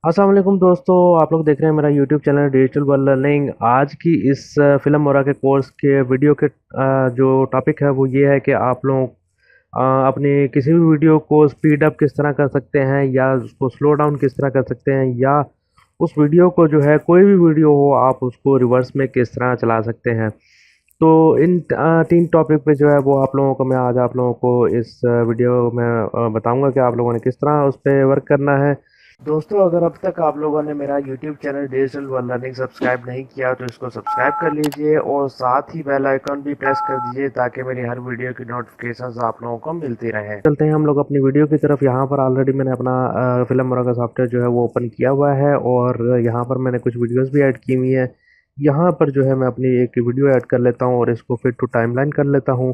अस्सलाम वालेकुम दोस्तों, आप लोग देख रहे हैं मेरा YouTube channel digital world learning. आज की इस फिल्म मोरा के कोर्स के वीडियो के जो टॉपिक है वो ये है कि आप लोग अपनी किसी भी वीडियो को स्पीड अप किस तरह कर सकते हैं या उसको स्लो डाउन किस तरह कर सकते हैं, या उस वीडियो को जो है कोई भी वीडियो हो आप उसको रिवर्स में किस तरह चला सकते हैं। तो इन तीन टॉपिक पे जो है वो आप लोगों को मैं आज आप लोगों को इस वीडियो में बताऊंगा कि आप लोगों ने किस तरह उस पर वर्क करना है। दोस्तों, अगर अब तक आप लोगों ने मेरा YouTube channel digital world learning subscribe नहीं किया तो इसको सब्सक्राइब कर लीजिए और साथ ही बेल आइकन भी प्रेस कर दीजिए ताकि मेरी हर वीडियो की नोटिफिकेशंस आप लोगों को मिलती रहें। चलते हैं हम लोग अपनी वीडियो की तरफ। यहाँ पर ऑलरेडी मैंने अपना फिल्म मोरा का सॉफ्टवेयर जो है वो ओपन किया हुआ है और यहाँ पर मैंने कुछ वीडियोस भी ऐड की हुई हैं। यहाँ पर जो है मैं अपनी एक वीडियो ऐड कर लेता हूँ और इसको फिट टू टाइमलाइन कर लेता हूँ।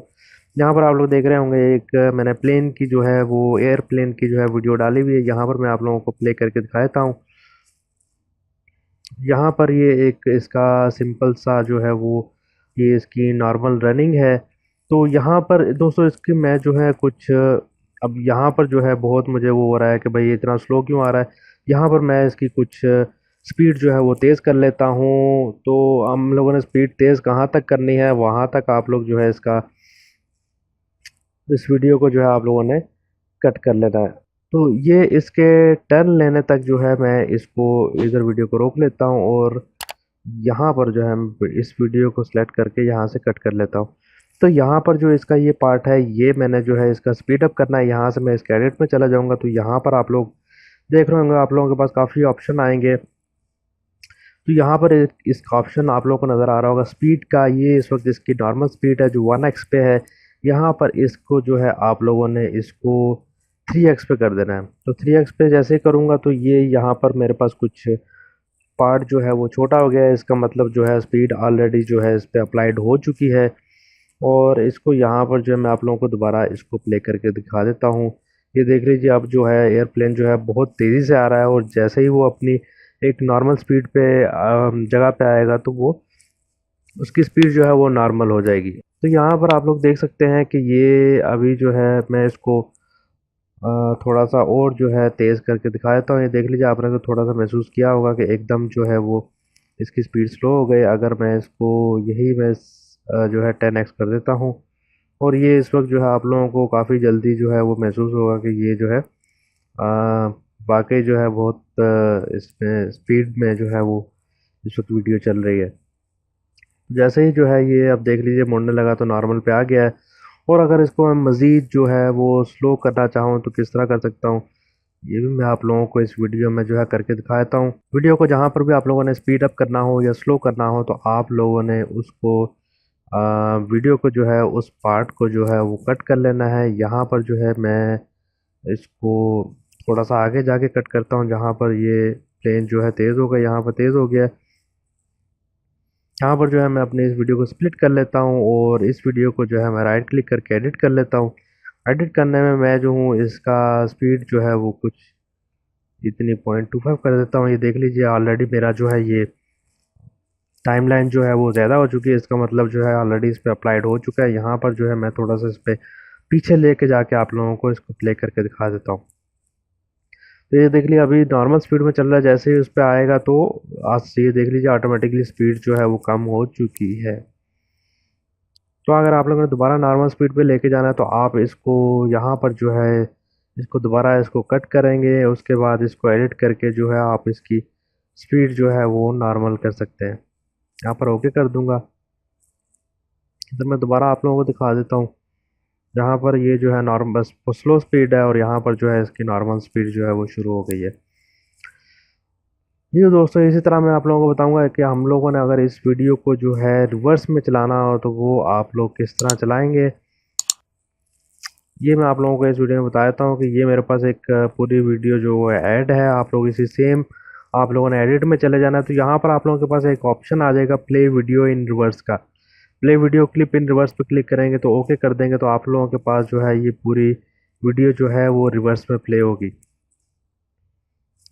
यहाँ पर आप लोग देख रहे होंगे एक मैंने प्लेन की जो है वो एयरप्लेन की जो है वीडियो डाली हुई है। यहाँ पर मैं आप लोगों को प्ले करके दिखा देता हूँ। यहाँ पर ये एक इसका सिंपल सा जो है वो ये इसकी नॉर्मल रनिंग है। तो यहाँ पर दोस्तों इसकी मैं जो है कुछ अब यहाँ पर जो है बहुत मुझे वो हो रहा है कि भाई ये इतना स्लो क्यों आ रहा है। यहाँ पर मैं इसकी कुछ स्पीड जो है वो तेज़ कर लेता हूँ। तो हम लोगों ने स्पीड तेज़ कहाँ तक करनी है वहाँ तक आप लोग जो है इसका इस वीडियो को जो है आप लोगों ने कट कर लेना है। तो ये इसके टर्न लेने तक जो है मैं इसको इधर वीडियो को रोक लेता हूँ और यहाँ पर जो है मैं इस वीडियो को सिलेक्ट करके यहाँ से कट कर लेता हूँ। तो यहाँ पर जो इसका ये पार्ट है ये मैंने जो है इसका स्पीड अप करना है। यहाँ से मैं इसके एडिट में चला जाऊँगा तो यहाँ पर आप लोग देख रहे होंगे आप लोगों के पास काफ़ी ऑप्शन आएंगे। तो यहाँ पर एक इसका ऑप्शन आप लोगों को नज़र आ रहा होगा स्पीड का। ये इस वक्त इसकी नॉर्मल स्पीड है जो 1x पे है। यहाँ पर इसको जो है आप लोगों ने इसको 3x पे कर देना है। तो 3x पे जैसे ही करूँगा तो ये यहाँ पर मेरे पास कुछ पार्ट जो है वो छोटा हो गया है। इसका मतलब जो है स्पीड ऑलरेडी जो है इस पर अप्लाइड हो चुकी है। और इसको यहाँ पर जो है मैं आप लोगों को दोबारा इसको प्ले करके दिखा देता हूँ। ये देख लीजिए अब जो है एयरप्लेन जो है बहुत तेज़ी से आ रहा है और जैसे ही वो अपनी एक नॉर्मल स्पीड पे जगह पे आएगा तो वो उसकी स्पीड जो है वो नॉर्मल हो जाएगी। तो यहाँ पर आप लोग देख सकते हैं कि ये अभी जो है मैं इसको थोड़ा सा और जो है तेज़ करके दिखा देता हूँ। ये देख लीजिए आपने तो थोड़ा सा महसूस किया होगा कि एकदम जो है वो इसकी स्पीड स्लो हो गई। अगर मैं इसको यही मैं जो है 10x कर देता हूँ और ये इस वक्त जो है आप लोगों को काफ़ी जल्दी जो है वो महसूस होगा कि ये जो है वाकई जो है बहुत इसमें स्पीड में जो है वो इस वक्त वीडियो चल रही है। जैसे ही जो है ये अब देख लीजिए मुड़ने लगा तो नॉर्मल पे आ गया है। और अगर इसको मैं मज़ीद जो है वो स्लो करना चाहूँ तो किस तरह कर सकता हूँ ये भी मैं आप लोगों को इस वीडियो में जो है करके दिखा देता हूँ। वीडियो को जहाँ पर भी आप लोगों ने स्पीड अप करना हो या स्लो करना हो तो आप लोगों ने उसको वीडियो को जो है उस पार्ट को जो है वो कट कर लेना है। यहाँ पर जो है मैं इसको थोड़ा सा आगे जाके कट करता हूँ जहाँ पर ये प्लेन जो है तेज़ हो गया। यहाँ पर तेज़ हो गया है। यहाँ पर जो है मैं अपने इस वीडियो को स्प्लिट कर लेता हूँ और इस वीडियो को जो है मैं राइट क्लिक करके एडिट कर लेता हूँ। एडिट करने में मैं जो हूँ इसका स्पीड जो है वो कुछ इतनी 0.25 कर देता हूँ। ये देख लीजिए ऑलरेडी मेरा जो है ये टाइमलाइन जो है वो ज़्यादा हो चुकी है। इसका मतलब जो है ऑलरेडी इस पर अप्लाइड हो चुका है। यहाँ पर जो है मैं थोड़ा सा इस पर पीछे लेके जाके आप लोगों को इसको प्ले करके दिखा देता हूँ। तो ये देख लीजिए अभी नॉर्मल स्पीड में चल रहा है। जैसे ही उस पर आएगा तो आज से ये देख लीजिए ऑटोमेटिकली स्पीड जो है वो कम हो चुकी है। तो अगर आप लोगों ने दोबारा नॉर्मल स्पीड पे लेके जाना है तो आप इसको यहाँ पर जो है इसको दोबारा इसको कट करेंगे। उसके बाद इसको एडिट करके जो है आप इसकी स्पीड जो है वो नॉर्मल कर सकते हैं। यहाँ पर ओके कर दूंगा। इधर मैं दोबारा आप लोगों को दिखा देता हूँ जहाँ पर ये जो है नॉर्मल बस स्लो स्पीड है और यहाँ पर जो है इसकी नॉर्मल स्पीड जो है वो शुरू हो गई है। जी दोस्तों, इसी तरह मैं आप लोगों को बताऊंगा कि हम लोगों ने अगर इस वीडियो को जो है रिवर्स में चलाना हो तो वो आप लोग किस तरह चलाएंगे। ये मैं आप लोगों को इस वीडियो में बता देता हूँ कि ये मेरे पास एक पूरी वीडियो जो है ऐड है। आप लोग इसी सेम आप लोगों ने एडिट में चले जाना है तो यहाँ पर आप लोगों के पास एक ऑप्शन आ जाएगा प्ले वीडियो इन रिवर्स का। प्ले वीडियो क्लिप इन रिवर्स पे क्लिक करेंगे तो ओके कर देंगे तो आप लोगों के पास जो है ये पूरी वीडियो जो है वो रिवर्स में प्ले होगी।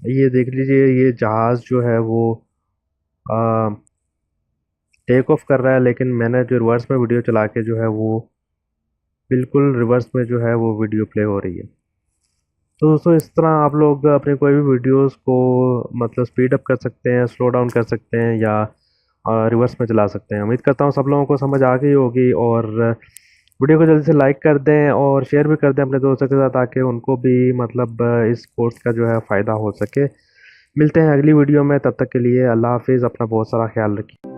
ये देख लीजिए ये जहाज़ जो है वो टेक ऑफ कर रहा है लेकिन मैंने जो रिवर्स में वीडियो चला के जो है वो बिल्कुल रिवर्स में जो है वो वीडियो प्ले हो रही है। तो दोस्तों इस तरह आप लोग अपने कोई भी वीडियोस को मतलब स्पीड अप कर सकते हैं, स्लो डाउन कर सकते हैं, या रिवर्स में चला सकते हैं। उम्मीद करता हूँ सब लोगों को समझ आ गई होगी, और वीडियो को जल्दी से लाइक कर दें और शेयर भी कर दें अपने दोस्तों के साथ, ताकि उनको भी मतलब इस कोर्स का जो है फ़ायदा हो सके। मिलते हैं अगली वीडियो में, तब तक के लिए अल्लाह हाफिज़, अपना बहुत सारा ख्याल रखिए।